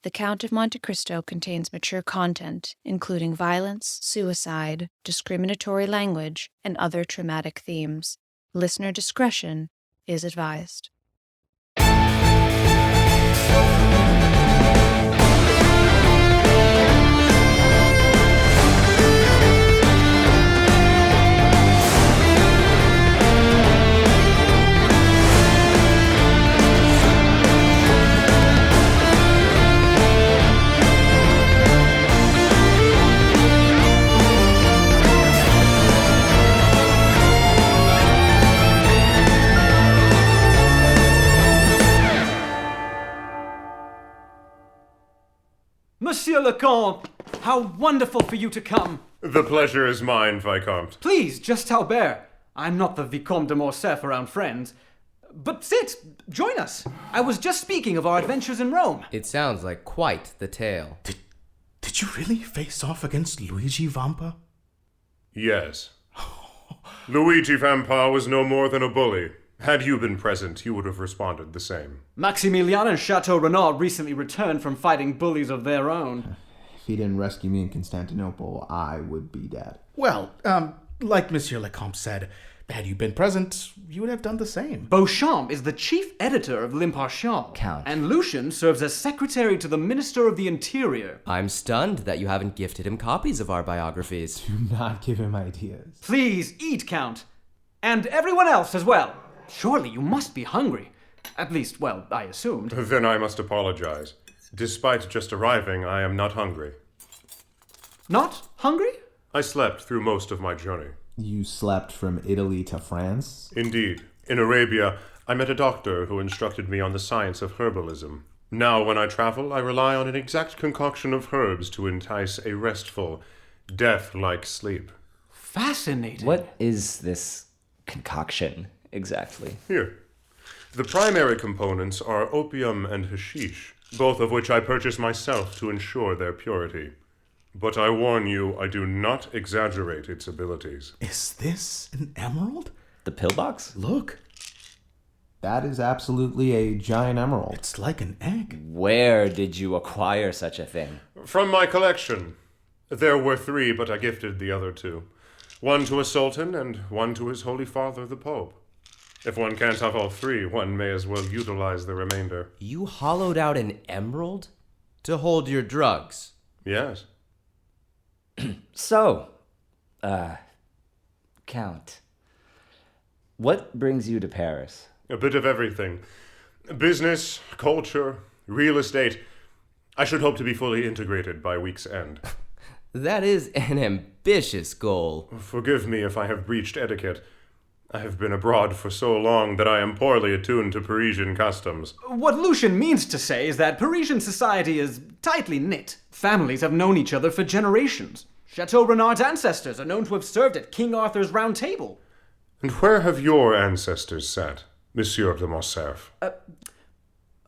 The Count of Monte Cristo contains mature content, including violence, suicide, discriminatory language, and other traumatic themes. Listener discretion is advised. Monsieur le Comte, how wonderful for you to come. The pleasure is mine, Vicomte. Please, just Talbert. I'm not the Vicomte de Morcerf around friends. But sit, join us. I was just speaking of our adventures in Rome. It sounds like quite the tale. Did you really face off against Luigi Vampa? Yes. Luigi Vampa was no more than a bully. Had you been present, you would have responded the same. Maximilian and Chateau Renaud recently returned from fighting bullies of their own. If he didn't rescue me in Constantinople, I would be dead. Well, like Monsieur Lecomte said, had you been present, you would have done the same. Beauchamp is the chief editor of L'Impartial. Count. And Lucien serves as secretary to the Minister of the Interior. I'm stunned that you haven't gifted him copies of our biographies. Do not give him ideas. Please eat, Count. And everyone else as well. Surely you must be hungry. At least, well, I assumed. Then I must apologize. Despite just arriving, I am not hungry. Not hungry? I slept through most of my journey. You slept from Italy to France? Indeed. In Arabia, I met a doctor who instructed me on the science of herbalism. Now, when I travel, I rely on an exact concoction of herbs to entice a restful, death-like sleep. Fascinating. What is this concoction exactly? Here. The primary components are opium and hashish, both of which I purchase myself to ensure their purity. But I warn you, I do not exaggerate its abilities. Is this an emerald? The pillbox? Look, That is absolutely a giant emerald. it's like an egg. Where did you acquire such a thing? From my collection. There were 3, but I gifted the other 2. One to a sultan and one to his holy father, the Pope. If one can't have all 3, one may as well utilize the remainder. You hollowed out an emerald to hold your drugs. Yes. So, Count, what brings you to Paris? A bit of everything. Business, culture, real estate. I should hope to be fully integrated by week's end. That is an ambitious goal. Forgive me if I have breached etiquette. I have been abroad for so long that I am poorly attuned to Parisian customs. What Lucien means to say is that Parisian society is tightly knit. Families have known each other for generations. Chateau Renard's ancestors are known to have served at King Arthur's Round Table. And where have your ancestors sat, Monsieur de Morcerf?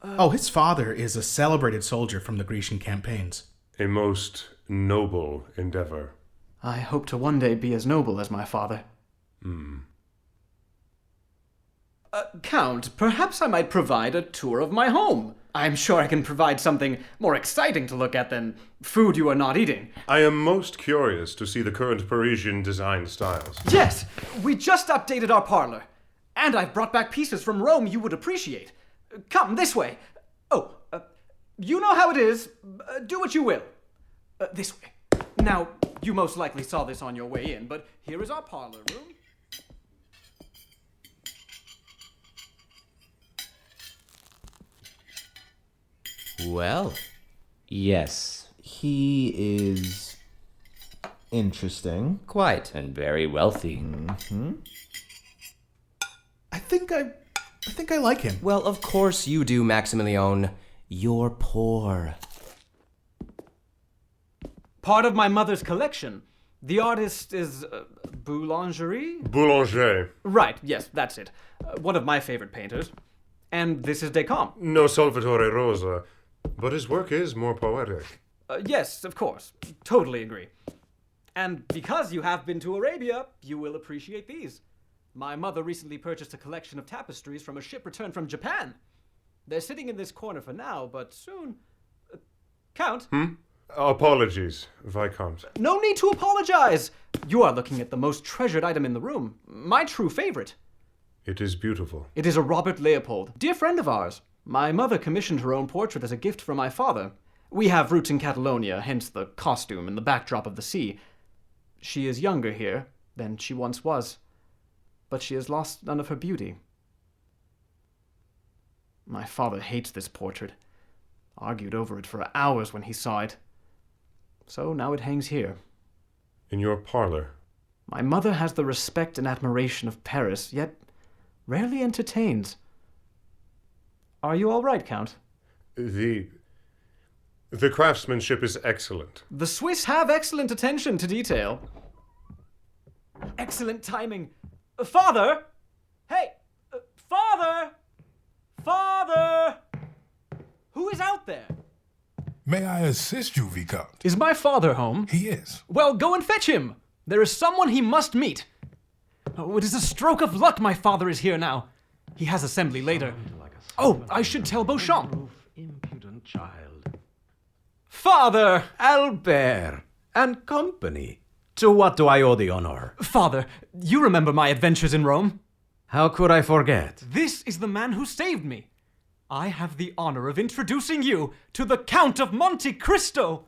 Oh, his father is a celebrated soldier from the Grecian campaigns. A most noble endeavor. I hope to one day be as noble as my father. Count, perhaps I might provide a tour of my home. I'm sure I can provide something more exciting to look at than food you are not eating. I am most curious to see the current Parisian design styles. Yes, we just updated our parlor. And I've brought back pieces from Rome you would appreciate. Come, this way. Oh, you know how it is. Do what you will. This way. Now, you most likely saw this on your way in, but here is our parlor room. Well, Yes, He is interesting. quite, and very wealthy. I think I like him. well, of course you do, Maximilian. You're poor. Part of my mother's collection. The artist is Boulangerie? Boulanger. Right, yes, that's it. One of my favorite painters. And this is Descamps. No Salvatore Rosa. But his work is more poetic. Yes, of course. Totally agree. And because you have been to Arabia, you will appreciate these. My mother recently purchased a collection of tapestries from a ship returned from Japan. They're sitting in this corner for now, but soon... Count? Apologies, Viscount. No need to apologize. You are looking at the most treasured item in the room. My true favorite. It is beautiful. It is a Robert Leopold, dear friend of ours. My mother commissioned her own portrait as a gift from my father. We have roots in Catalonia, hence the costume and the backdrop of the sea. She is younger here than she once was, but she has lost none of her beauty. My father hates this portrait. Argued over it for hours when he saw it. So now it hangs here. In your parlor. My mother has the respect and admiration of Paris, yet rarely entertains. Are you all right, Count? The craftsmanship is excellent. The Swiss have excellent attention to detail. Excellent timing. Father! Hey! Father! Father! Who is out there? May I assist you, Viscount? Is my father home? He is. Well, go and fetch him. There is someone he must meet. Oh, it is a stroke of luck my father is here now. He has assembly later. Oh, I should tell Beauchamp. Impudent child. Father! Albert and company. To what do I owe the honor? Father, you remember my adventures in Rome? How could I forget? This is the man who saved me. I have the honor of introducing you to the Count of Monte Cristo.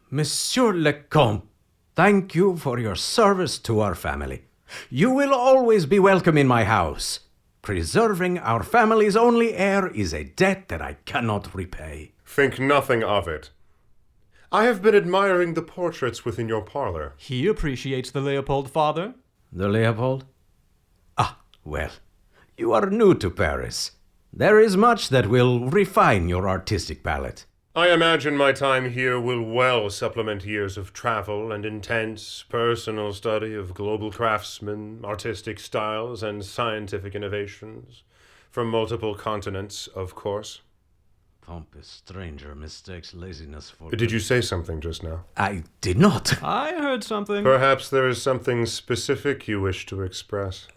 Monsieur le Comte, thank you for your service to our family. You will always be welcome in my house. Preserving our family's only heir is a debt that I cannot repay. Think nothing of it. I have been admiring the portraits within your parlor. He appreciates the Leopold, father. The Leopold? Well, you are new to Paris. There is much that will refine your artistic palette. I imagine my time here will well supplement years of travel and intense personal study of global craftsmen, artistic styles, and scientific innovations. From multiple continents, of course. Pompous stranger mistakes laziness for... Did you say something just now? I did not. I heard something. Perhaps there is something specific you wish to express.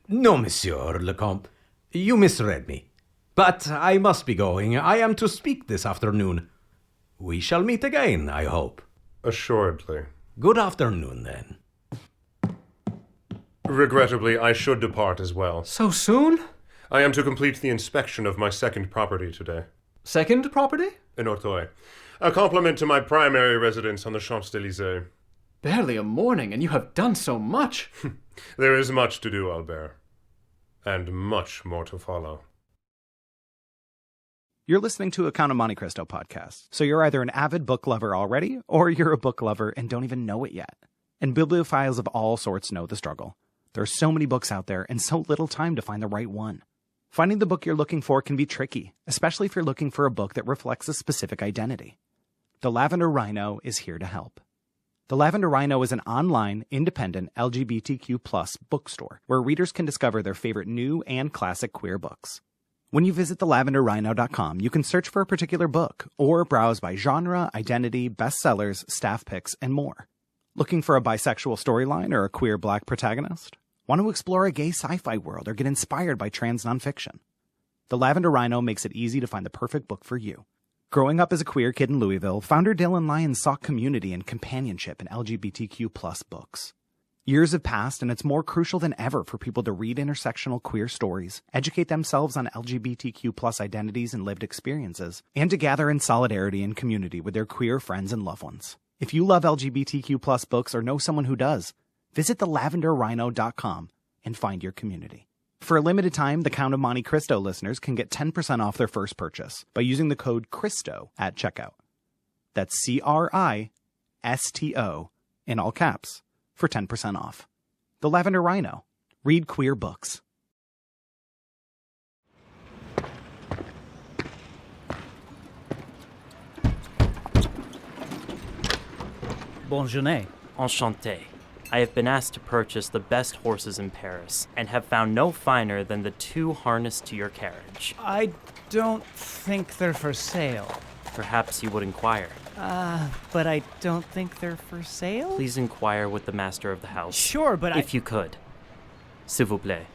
No, Monsieur le Comte. You misread me. But I must be going. I am to speak this afternoon. We shall meet again, I hope. Assuredly. Good afternoon, then. Regrettably, I should depart as well. So soon? I am to complete the inspection of my second property today. Second property? In Auteuil. A compliment to my primary residence on the Champs-Élysées. Barely a morning, and you have done so much. There is much to do, Albert. And much more to follow. You're listening to a Count of Monte Cristo podcast, so you're either an avid book lover already, or you're a book lover and don't even know it yet. And bibliophiles of all sorts know the struggle. There are so many books out there and so little time to find the right one. Finding the book you're looking for can be tricky, especially if you're looking for a book that reflects a specific identity. The Lavender Rhino is here to help. The Lavender Rhino is an online, independent LGBTQ+ bookstore where readers can discover their favorite new and classic queer books. When you visit thelavenderrhino.com, you can search for a particular book or browse by genre, identity, bestsellers, staff picks, and more. Looking for a bisexual storyline or a queer black protagonist? Want to explore a gay sci-fi world or get inspired by trans nonfiction? The Lavender Rhino makes it easy to find the perfect book for you. Growing up as a queer kid in Louisville, founder Dylan Lyons sought community and companionship in LGBTQ+ books. Years have passed, and it's more crucial than ever for people to read intersectional queer stories, educate themselves on LGBTQ+ identities and lived experiences, and to gather in solidarity and community with their queer friends and loved ones. If you love LGBTQ+ books or know someone who does, visit thelavenderrhino.com and find your community. For a limited time, the Count of Monte Cristo listeners can get 10% off their first purchase by using the code CRISTO at checkout. That's CRISTO in all caps for 10% off. The Lavender Rhino. Read queer books. Bonjour. Enchanté. I have been asked to purchase the best horses in Paris, and have found no finer than the two harnessed to your carriage. I don't think they're for sale. Perhaps you would inquire. But I don't think they're for sale? Please inquire with the master of the house. Sure, but if you could. S'il vous plaît.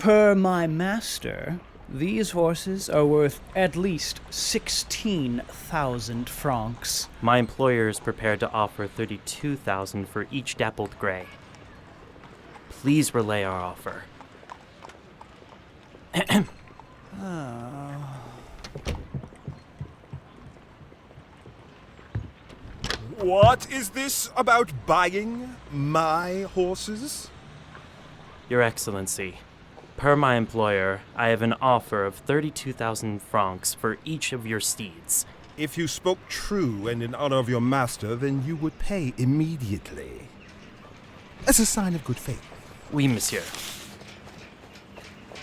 Per my master, these horses are worth at least 16,000 francs. My employer is prepared to offer 32,000 for each dappled gray. Please relay our offer. What is this about buying my horses? Your Excellency, per my employer, I have an offer of 32,000 francs for each of your steeds. If you spoke true and in honor of your master, then you would pay immediately. As a sign of good faith. Oui, monsieur.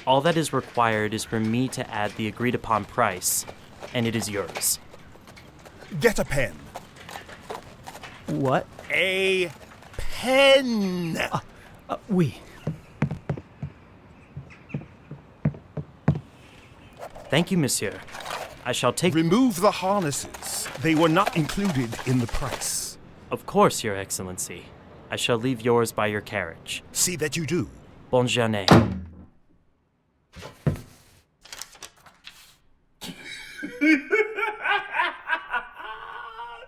All that is required is for me to add the agreed upon price, and it is yours. Get a pen. What? A pen! Oui. Thank you, monsieur. I shall take... Remove the harnesses. They were not included in the price. Of course, Your Excellency. I shall leave yours by your carriage. See that you do. Bonne journée.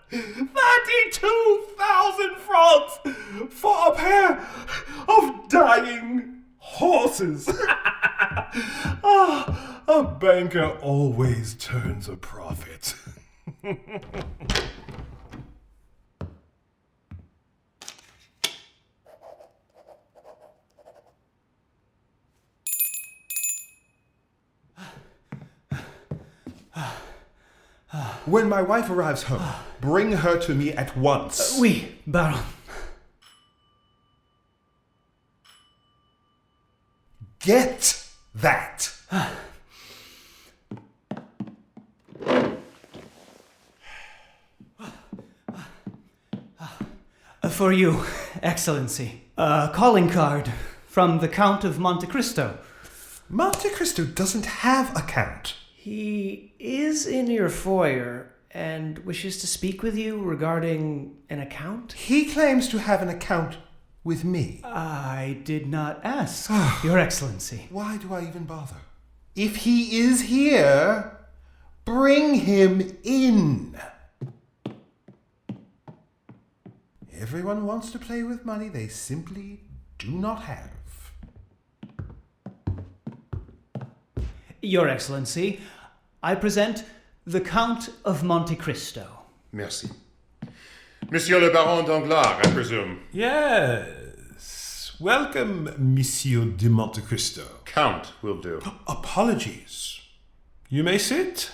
32,000 francs for a pair of dying horses. A banker always turns a profit. When my wife arrives home, bring her to me at once. Oui, Baron. Get that. For you, Excellency. A calling card from the Count of Monte Cristo. Monte Cristo doesn't have a count. He is in your foyer and wishes to speak with you regarding an account. He claims to have an account with me. I did not ask, Your Excellency. Why do I even bother? If he is here, bring him in. Everyone wants to play with money they simply do not have. Your Excellency, I present the Count of Monte Cristo. Merci. Monsieur le Baron Danglars, I presume. Yes. Welcome, Monsieur de Monte Cristo. Count will do. Apologies. You may sit.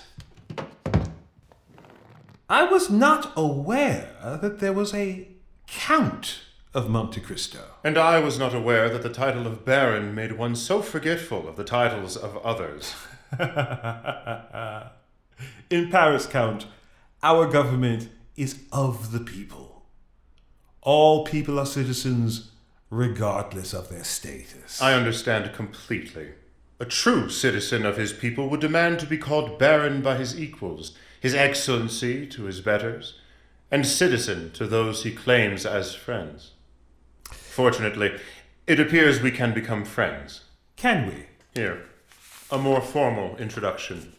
I was not aware that there was a Count of Monte Cristo. And I was not aware that the title of Baron made one so forgetful of the titles of others. In Paris, Count, our government is of the people. All people are citizens, regardless of their status. I understand completely. A true citizen of his people would demand to be called Baron by his equals, His Excellency to his betters, and citizen to those he claims as friends. Fortunately, it appears we can become friends. Can we? Here, a more formal introduction.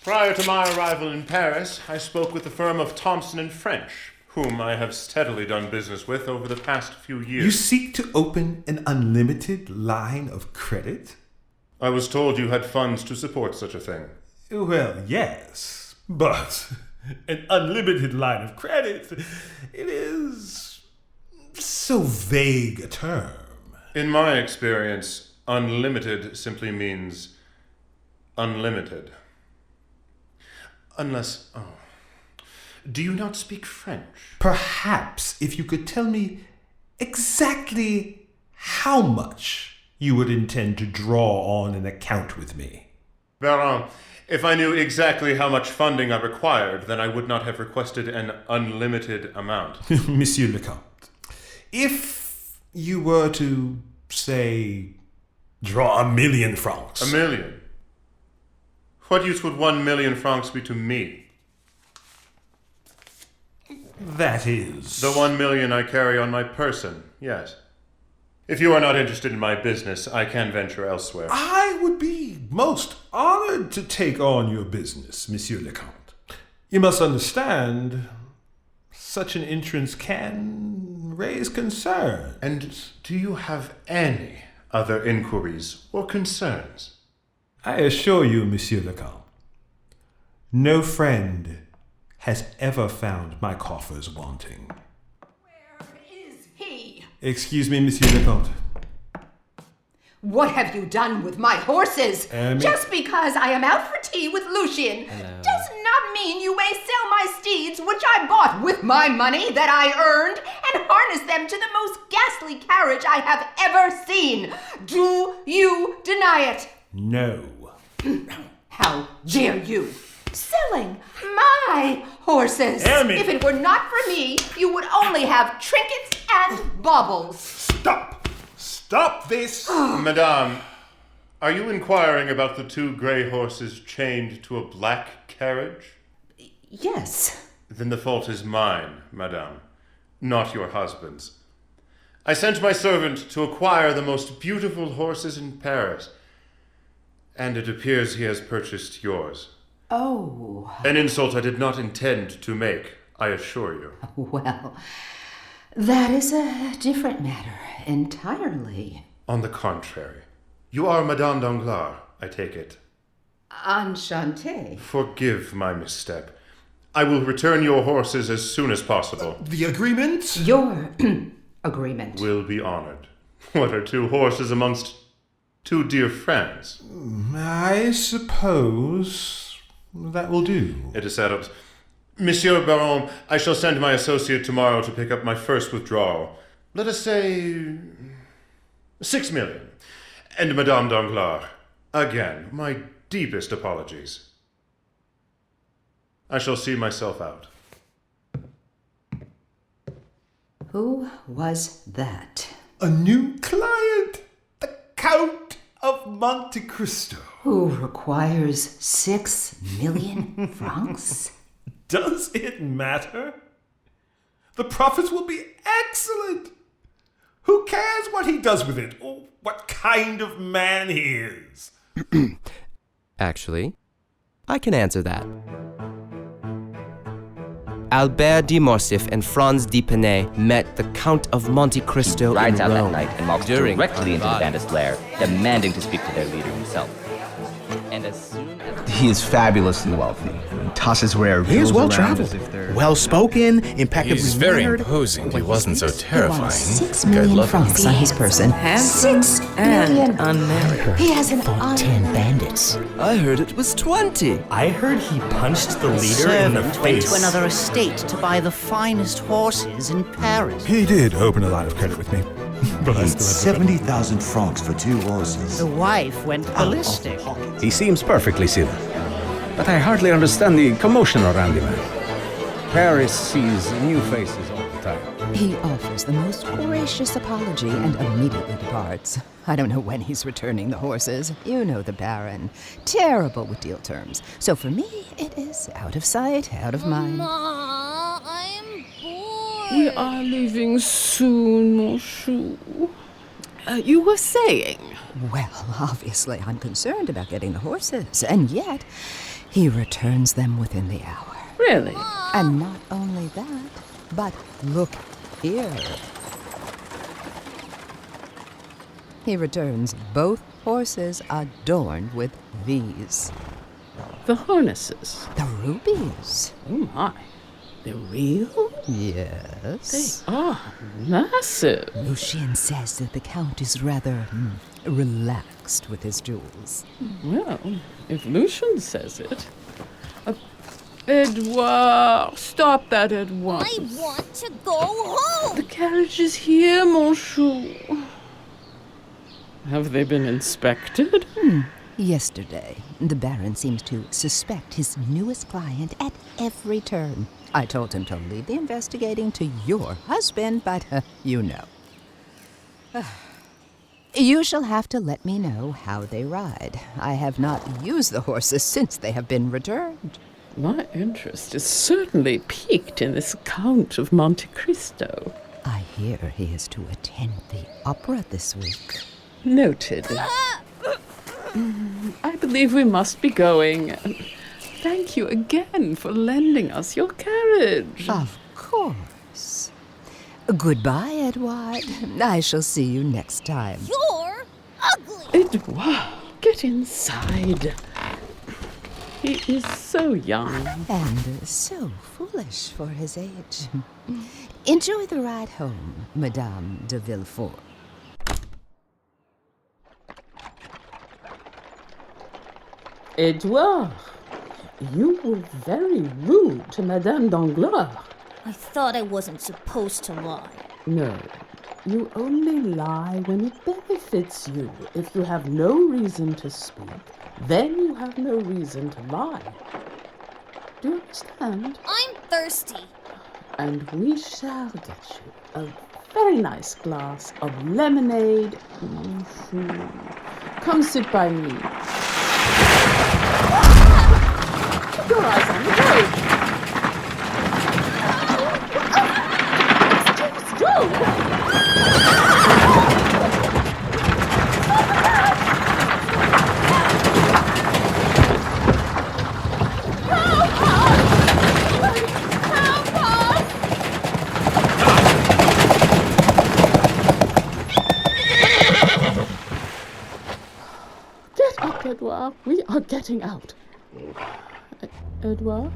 Prior to my arrival in Paris, I spoke with the firm of Thompson & French, whom I have steadily done business with over the past few years. You seek to open an unlimited line of credit? I was told you had funds to support such a thing. Well, yes, but an unlimited line of credit, it is so vague a term. In my experience, unlimited simply means unlimited. Unless, do you not speak French? Perhaps if you could tell me exactly how much you would intend to draw on an account with me. Baron, if I knew exactly how much funding I required, then I would not have requested an unlimited amount. Monsieur le Comte, if you were to, say, draw 1,000,000 francs. 1,000,000? What use would 1,000,000 francs be to me? That is... The 1,000,000 I carry on my person, yes. If you are not interested in my business, I can venture elsewhere. I would be most honored to take on your business, Monsieur le Comte. You must understand, such an entrance can raise concern. And do you have any other inquiries or concerns? I assure you, Monsieur le Comte, no friend has ever found my coffers wanting. Where is he? Excuse me, Monsieur le Comte. What have you done with my horses? Just because I am out for tea with Lucien does not mean you may sell my steeds, which I bought with my money that I earned, and harness them to the most ghastly carriage I have ever seen. Do you deny it? No. How dare you? Selling my horses. If it were not for me, you would only have trinkets and baubles. Stop! Stop this! Madame, are you inquiring about the 2 gray horses chained to a black carriage? Yes. Then the fault is mine, Madame, not your husband's. I sent my servant to acquire the most beautiful horses in Paris, and it appears he has purchased yours. Oh. An insult I did not intend to make, I assure you. Well, that is a different matter entirely. On the contrary, you are Madame Danglars, I take it. Enchanté. Forgive my misstep. I will return your horses as soon as possible. The agreement? Your agreement. Will be honored. What are 2 horses amongst 2 dear friends? I suppose that will do. It is settled. Monsieur Baron, I shall send my associate tomorrow to pick up my first withdrawal. Let us say 6 million. And Madame Danglars, again, my deepest apologies. I shall see myself out. Who was that? A new client, the Count of Monte Cristo. Who requires 6 million francs? Does it matter? The profits will be excellent. Who cares what he does with it, or what kind of man he is? Actually, I can answer that. Albert de Morcerf and Franz de Penay met the Count of Monte Cristo rides in out Rome that night and walks during directly into the bandit's lair, demanding to speak to their leader himself. And as soon as he is fabulously wealthy. He tosses rare He is jewels well around traveled, as if they're well spoken, impeccably He's very mannered. imposing. He wasn't so terrifying. 6 million francs on his person. Handsome 6 million. unmarried. He has an 10 bandits. I heard it was 20. I heard he punched the leader in the Went face. to another estate to buy the finest horses in Paris. He did open a line of credit with me. But I Paid still had 70,000 francs for 2 horses. The wife went ballistic. He seems perfectly civil, but I hardly understand the commotion around him. Paris sees new faces all the time. He offers the most gracious apology and immediately departs. I don't know when he's returning the horses. You know the Baron. Terrible with deal terms. So for me, it is out of sight, out of mind. Mama, I'm bored. We are leaving soon, mon chou. You were saying? Well, obviously I'm concerned about getting the horses, and yet he returns them within the hour. Really? And not only that, but look here. He returns both horses adorned with these. The harnesses? The rubies. Oh my. They're real? Yes. They are massive. Lucien says that the Count is rather relaxed with his jewels. Well, if Lucien says it. Edouard, stop that at once. I want to go home. The carriage is here, mon chou. Have they been inspected? Yesterday, the Baron seems to suspect his newest client at every turn. I told him to leave the investigating to your husband, but you know. You shall have to let me know how they ride. I have not used the horses since they have been returned. My interest is certainly piqued in this Count of Monte Cristo. I hear he is to attend the opera this week. Noted. I believe we must be going. Thank you again for lending us your carriage. Of course. Goodbye, Edward. I shall see you next time. You're ugly! Edouard, get inside. He is so young. And so foolish for his age. Enjoy the ride home, Madame de Villefort. Edouard, you were very rude to Madame Danglars. I thought I wasn't supposed to lie. No, you only lie when it benefits you. If you have no reason to speak, then you have no reason to lie. Do you understand? I'm thirsty. And we shall get you a very nice glass of lemonade. Come sit by me. Keep your eyes on the road. Get up, Edouard. We are getting out. Edouard?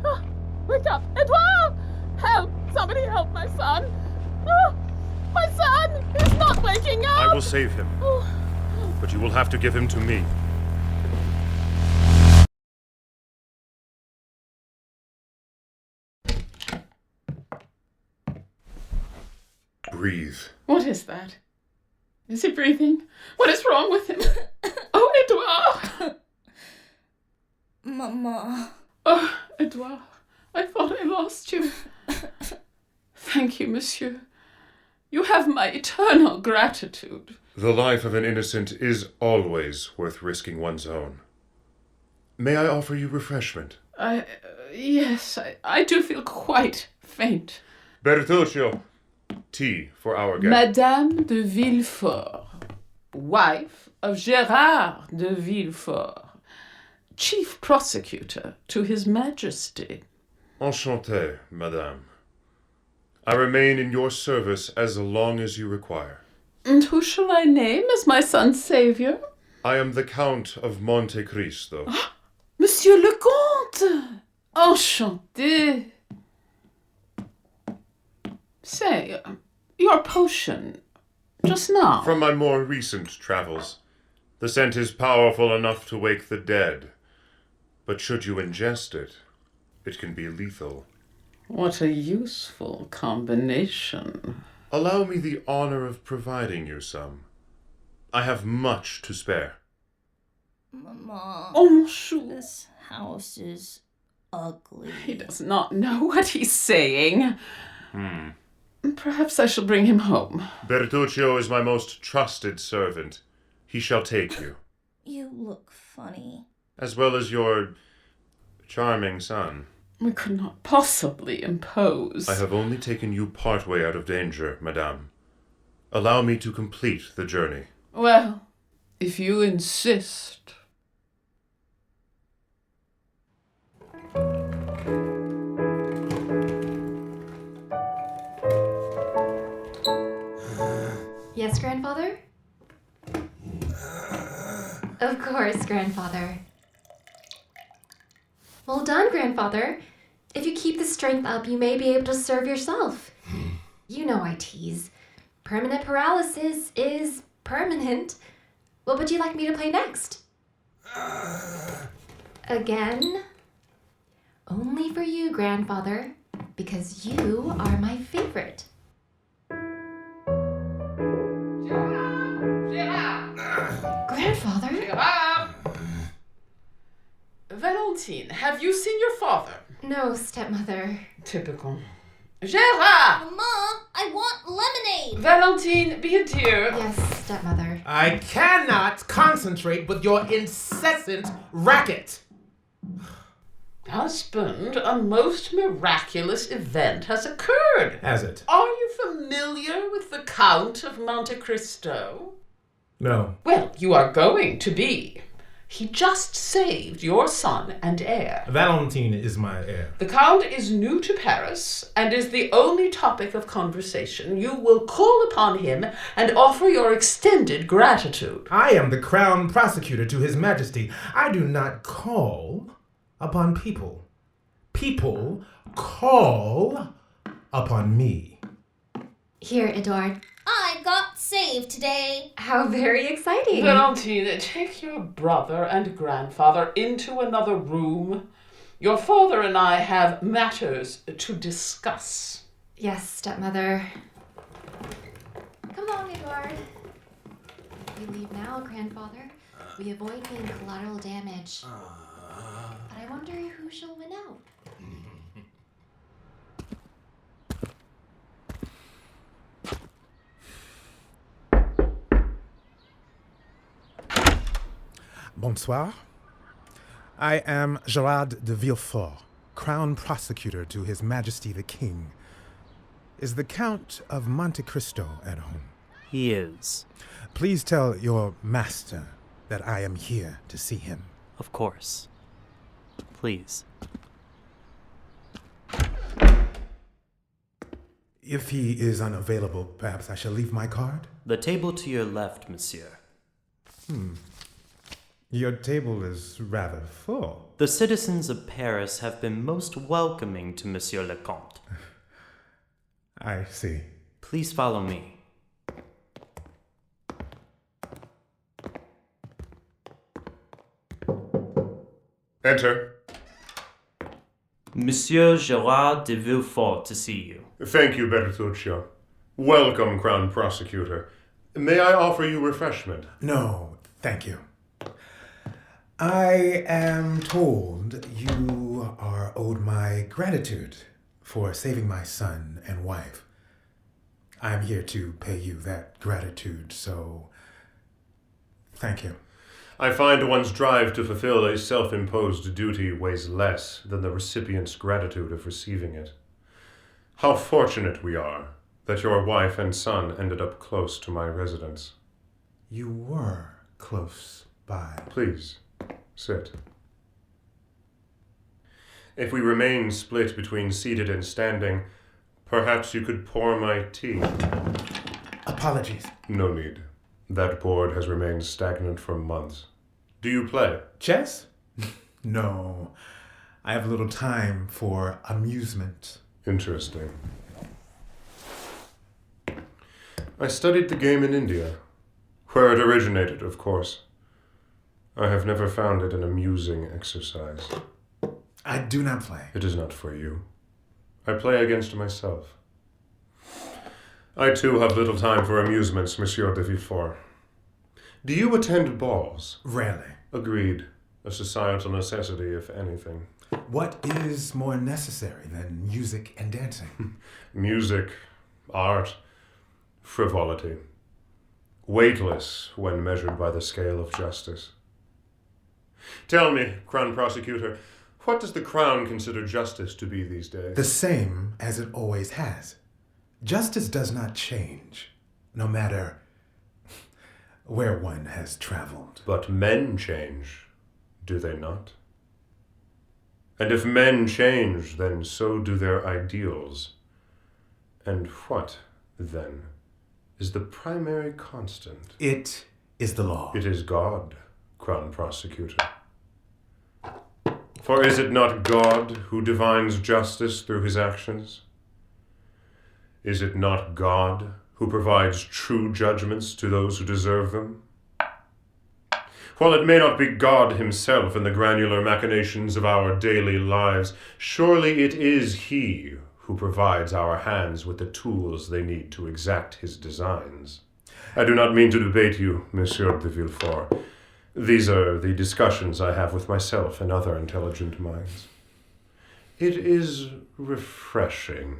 Ah, wake up! Edouard! Help! Somebody help my son! Ah, my son! He's not waking up! I will save him. But you will have to give him to me. Breathe. What is that? Is he breathing? What is wrong with him? Oh, Edouard! Mama. Oh, Edouard, I thought I lost you. Thank you, monsieur. You have my eternal gratitude. The life of an innocent is always worth risking one's own. May I offer you refreshment? Yes, I do feel quite faint. Bertuccio, tea for our guest. Madame de Villefort, wife of Gérard de Villefort, Chief Prosecutor to His Majesty. Enchanté, madame. I remain in your service as long as you require. And who shall I name as my son's savior? I am the Count of Monte Cristo. Monsieur le Comte! Enchanté! Say, your potion, just now. From my more recent travels. The scent is powerful enough to wake the dead. But should you ingest it, it can be lethal. What a useful combination. Allow me the honor of providing you some. I have much to spare. Mama. Oh, mon chou. This house is ugly. He does not know what he's saying. Perhaps I shall bring him home. Bertuccio is my most trusted servant. He shall take you. You look funny. As well as your charming son. We could not possibly impose. I have only taken you partway out of danger, madame. Allow me to complete the journey. Well, if you insist. Yes, Grandfather? Of course, Grandfather. Well done, Grandfather. If you keep the strength up, you may be able to serve yourself. You know I tease. Permanent paralysis is permanent. What would you like me to play next? Again? Only for you, Grandfather, because you are my favorite. Grandfather? Valentine, have you seen your father? No, stepmother. Typical. Gérard! Mama, I want lemonade! Valentine, be a dear. Yes, stepmother. I cannot concentrate with your incessant racket. Husband, a most miraculous event has occurred. Has it? Are you familiar with the Count of Monte Cristo? No. Well, you are going to be. He just saved your son and heir. Valentine is my heir. The Count is new to Paris and is the only topic of conversation. You will call upon him and offer your extended gratitude. I am the Crown Prosecutor to His Majesty. I do not call upon people. People call upon me. Here, Edouard. I got saved today. How very exciting. Valentine, take your brother and grandfather into another room. Your father and I have matters to discuss. Yes, stepmother. Come along, Edouard. We leave now, grandfather. We avoid being collateral damage. But I wonder who shall win out. Bonsoir. I am Gerard de Villefort, Crown Prosecutor to His Majesty the King. Is the Count of Monte Cristo at home? He is. Please tell your master that I am here to see him. Of course. Please. If he is unavailable, perhaps I shall leave my card? The table to your left, monsieur. Your table is rather full. The citizens of Paris have been most welcoming to Monsieur le Comte. I see. Please follow me. Enter. Monsieur Gerard de Villefort to see you. Thank you, Bertuccio. Welcome, Crown Prosecutor. May I offer you refreshment? No, thank you. I am told you are owed my gratitude for saving my son and wife. I'm here to pay you that gratitude, so thank you. I find one's drive to fulfill a self-imposed duty weighs less than the recipient's gratitude of receiving it. How fortunate we are that your wife and son ended up close to my residence. You were close by. Please, sit. If we remain split between seated and standing, perhaps you could pour my tea. Apologies. No need. That board has remained stagnant for months. Do you play? Chess? No. I have little time for amusement. Interesting. I studied the game in India, where it originated, of course. I have never found it an amusing exercise. I do not play. It is not for you. I play against myself. I too have little time for amusements, Monsieur de Villefort. Do you attend balls? Rarely. Agreed. A societal necessity, if anything. What is more necessary than music and dancing? Music, art, frivolity. Weightless when measured by the scale of justice. Tell me, Crown Prosecutor, what does the Crown consider justice to be these days? The same as it always has. Justice does not change, no matter where one has traveled. But men change, do they not? And if men change, then so do their ideals. And what, then, is the primary constant? It is the law. It is God, Crown Prosecutor. For is it not God who divines justice through his actions? Is it not God who provides true judgments to those who deserve them? While it may not be God himself in the granular machinations of our daily lives, surely it is he who provides our hands with the tools they need to exact his designs. I do not mean to debate you, Monsieur de Villefort. These are the discussions I have with myself and other intelligent minds. It is refreshing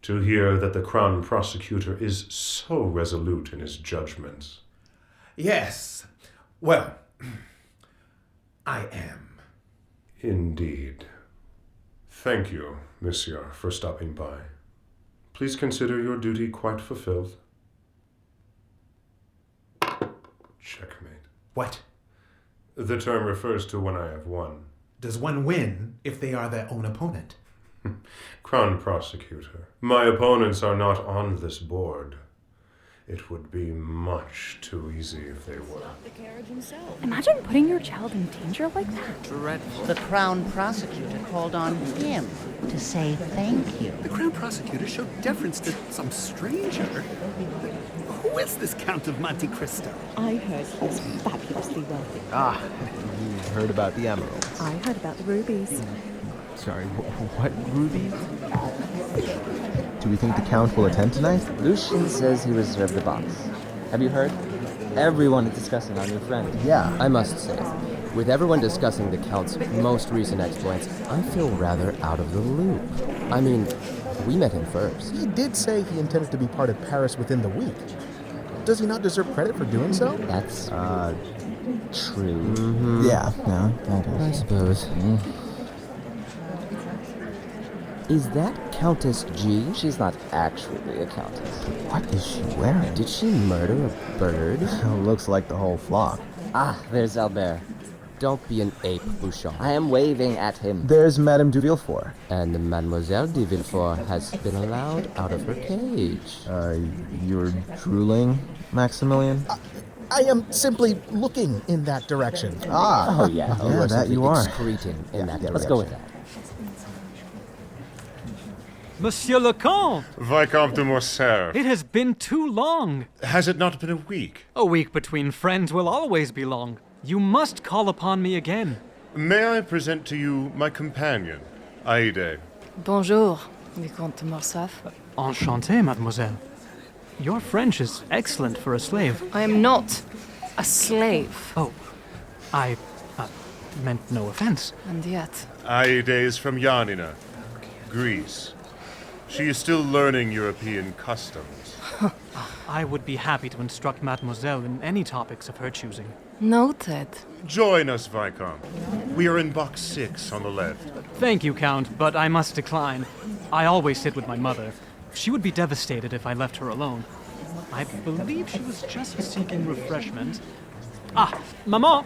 to hear that the Crown Prosecutor is so resolute in his judgments. Yes. Well, I am. Indeed. Thank you, Monsieur, for stopping by. Please consider your duty quite fulfilled. Checkmate. What? The term refers to when I have won. Does one win if they are their own opponent? Crown Prosecutor, my opponents are not on this board. It would be much too easy if they were. Imagine putting your child in danger like that. Dreadful. The Crown Prosecutor called on him to say thank you. The Crown Prosecutor showed deference to some stranger. Who is this Count of Monte Cristo? I heard he's fabulously wealthy. Ah, you heard about the emeralds. I heard about the rubies. Sorry, what rubies? Do we think the Count will attend tonight? Lucien says he reserved the box. Have you heard? Everyone is discussing our new friend. Yeah. I must say, with everyone discussing the Count's most recent exploits, I feel rather out of the loop. I mean, we met him first. He did say he intended to be part of Paris within the week. Does he not deserve credit for doing so? That's, true. Mm-hmm. Yeah, I suppose. Is that Countess G? She's not actually a countess. What is she wearing? Did she murder a bird? Looks like the whole flock. Ah, there's Albert. Don't be an ape, Bouchon. I am waving at him. There's Madame de Villefort. And Mademoiselle de Villefort has been allowed out of her cage. You're drooling, Maximilian? I am simply looking in that direction. Ah. Oh, yeah. Yeah, that you are. Excreting in that direction. Let's go with that. Monsieur le Comte! Vicomte de Morcerf. It has been too long. Has it not been a week? A week between friends will always be long. You must call upon me again. May I present to you my companion, Aide? Bonjour, Vicomte de Morcerf. Enchanté, mademoiselle. Your French is excellent for a slave. I am not a slave. Oh, I meant no offense. And yet... Aide is from Yanina, Greece. She is still learning European customs. I would be happy to instruct mademoiselle in any topics of her choosing. Noted. Join us, Vicomte. We are in box 6 on the left. Thank you, Count, but I must decline. I always sit with my mother. She would be devastated if I left her alone. I believe she was just seeking refreshment. Ah, Maman!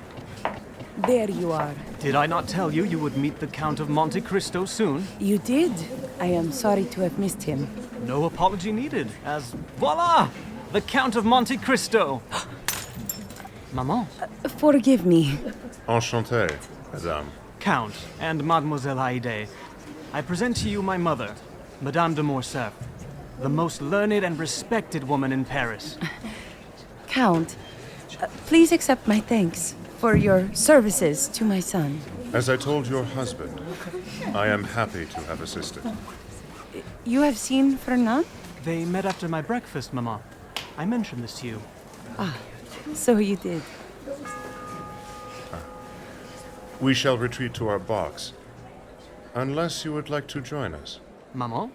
There you are. Did I not tell you you would meet the Count of Monte Cristo soon? You did. I am sorry to have missed him. No apology needed, as voila! The Count of Monte Cristo! Maman. Forgive me. Enchanté, madame. Count and Mademoiselle Haydée, I present to you my mother, Madame de Morcerf, the most learned and respected woman in Paris. Count, please accept my thanks for your services to my son. As I told your husband, I am happy to have assisted. You have seen Fernand? They met after my breakfast, Maman. I mentioned this to you. Ah, so you did. We shall retreat to our box, unless you would like to join us. Maman?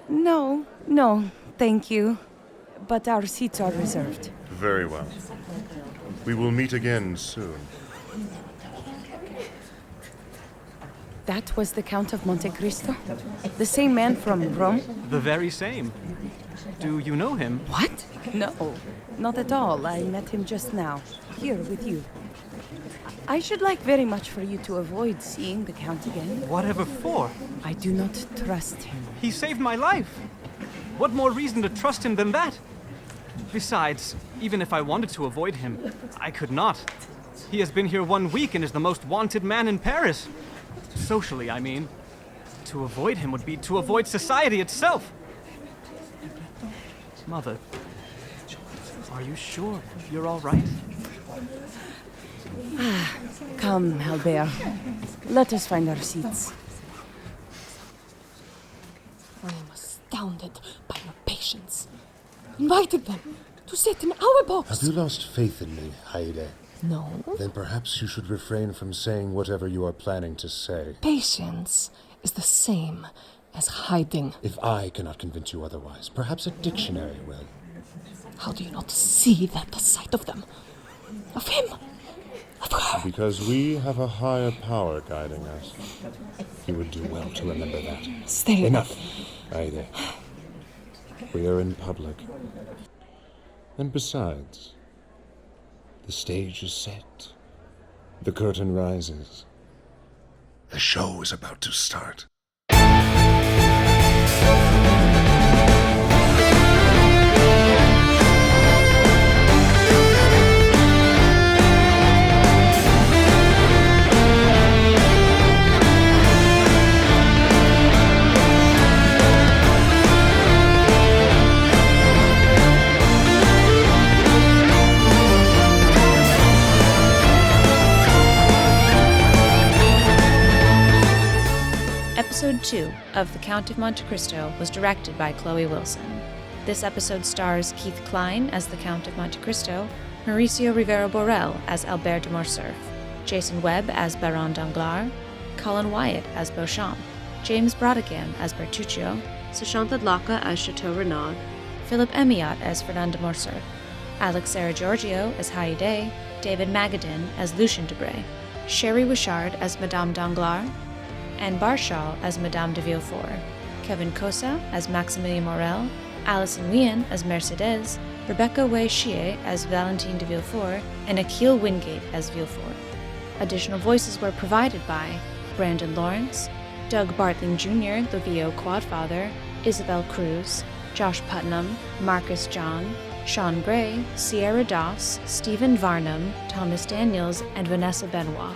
No, thank you. But our seats are reserved. Very well. We will meet again soon. That was the Count of Monte Cristo? The same man from Rome? The very same. Do you know him? What? No, not at all. I met him just now, here with you. I should like very much for you to avoid seeing the Count again. Whatever for? I do not trust him. He saved my life. What more reason to trust him than that? Besides, even if I wanted to avoid him, I could not. He has been here 1 week and is the most wanted man in Paris. Socially, I mean. To avoid him would be to avoid society itself. Mother, are you sure you're all right? Come, Albert. Let us find our seats. I am astounded by your patience. Invited them to sit in our box. Have you lost faith in me, Haide? No. Then perhaps you should refrain from saying whatever you are planning to say. Patience is the same as hiding. If I cannot convince you otherwise, perhaps a dictionary will. How do you not see that the sight of them, of him, of her? Because we have a higher power guiding us. You would do well to remember that. Stay. Enough, Haide. We are in public. And besides, the stage is set. The curtain rises. The show is about to start. Episode 2 of The Count of Monte Cristo was directed by Chloe Wilson. This episode stars Keith Kline as the Count of Monte Cristo, Mauricio Rivera-Borel as Albert de Morcerf, Jason Webb as Baron Danglars, Colin Wyatt as Beauchamp, James Brodigan as Bertuccio, Sushant Ladlaka as Chateau Renaud, Philip Emiot as Fernand de Morcerf, Alex Saragiorgio as Haïdé, David Magadan as Lucien Debray, Sherry Wishard as Madame Danglars, Anne Barshall as Madame de Villefort, Kevin Cosa as Maximilien Morel, Alison Wien as Mercedes, Rebecca Wei-Shie as Valentine de Villefort, and Akil Wingate as Villefort. Additional voices were provided by Brandon Lawrence, Doug Bartling Jr., the VO Quadfather, Isabel Cruz, Josh Putnam, Marcus John, Sean Gray, Sierra Doss, Stephen Varnum, Thomas Daniels, and Vanessa Benoit.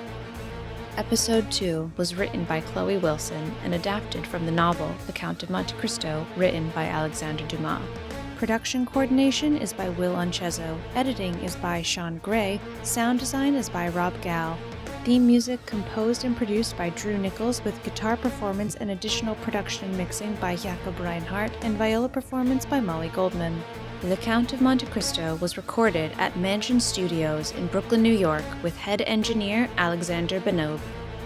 Episode 2 was written by Chloe Wilson and adapted from the novel The Count of Monte Cristo, written by Alexander Dumas. Production coordination is by Will Onchezo, editing is by Sean Gray, sound design is by Rob Gall, theme music composed and produced by Drew Nichols with guitar performance and additional production and mixing by Jakob Reinhardt and viola performance by Molly Goldman. The Count of Monte Cristo was recorded at Mansion Studios in Brooklyn, New York, with head engineer Alexander Benob.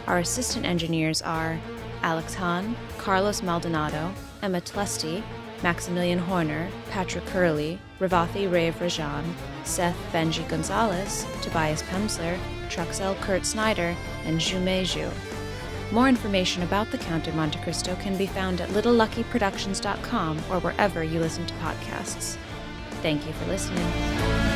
Our assistant engineers are Alex Hahn, Carlos Maldonado, Emma Tlesti, Maximilian Horner, Patrick Hurley, Ravathi Rav Rajan, Seth Benji Gonzalez, Tobias Pemsler, Truxell Kurt Snyder, and Jume Zhu. More information about The Count of Monte Cristo can be found at littleluckyproductions.com or wherever you listen to podcasts. Thank you for listening.